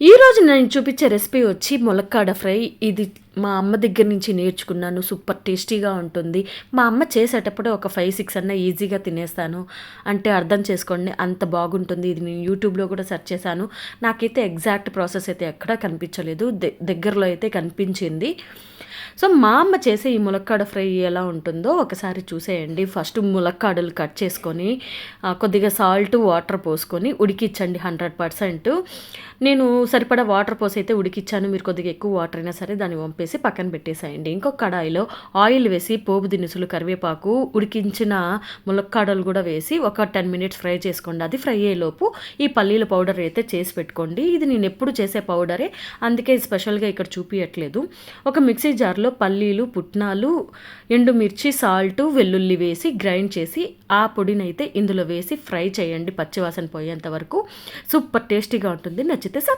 ఈరోజు నేను చూపించే రెసిపీ వచ్చి ములక్కాడ ఫ్రై. ఇది మా అమ్మ దగ్గర నుంచి నేర్చుకున్నాను. సూపర్ టేస్టీగా ఉంటుంది. మా అమ్మ చేసేటప్పుడు ఒక 5-6 అన్న ఈజీగా తినేస్తాను అంటే అర్థం చేసుకోండి, అంత బాగుంటుంది. ఇది నేను యూట్యూబ్లో కూడా సెర్చ్ చేశాను. నాకైతే ఎగ్జాక్ట్ ప్రాసెస్ అయితే ఎక్కడా కనిపించలేదు, దగ్గరలో అయితే కనిపించింది. సో మా అమ్మ చేసే ఈ ములక్కాడ ఫ్రై ఎలా ఉంటుందో ఒకసారి చూసేయండి. ఫస్ట్ ములక్కాడలు కట్ చేసుకొని కొద్దిగా సాల్ట్ వాటర్ పోసుకొని ఉడికించండి 100%. నేను సరిపడా వాటర్ పోసి అయితే ఉడికిచ్చాను. మీరు కొద్దిగా ఎక్కువ వాటర్ అయినా సరే దాన్ని వంపేసి పక్కన పెట్టేసేయండి. ఇంకొక కడాయిలో ఆయిల్ వేసి పోపు దినుసులు, కరివేపాకు, ఉడికించిన ములక్కాడలు కూడా వేసి ఒక 10 మినిట్స్ ఫ్రై చేసుకోండి. అది ఫ్రై అయ్యేలోపు ఈ పల్లీల పౌడర్ అయితే చేసి పెట్టుకోండి. ఇది నేను ఎప్పుడు చేసే పౌడరే, అందుకే స్పెషల్గా ఇక్కడ చూపించట్లేదు. ఒక మిక్సీ జార్లో పల్లీలు, పుట్నాలు, ఎండుమిర్చి, సాల్ట్, వెల్లుల్లి వేసి గ్రైండ్ చేసి ఆ పొడినైతే ఇందులో వేసి ఫ్రై చేయండి పచ్చివాసన పోయేంత వరకు. సూపర్ టేస్టీగా ఉంటుంది. నచ్చితే సబ్స్క్రైబ్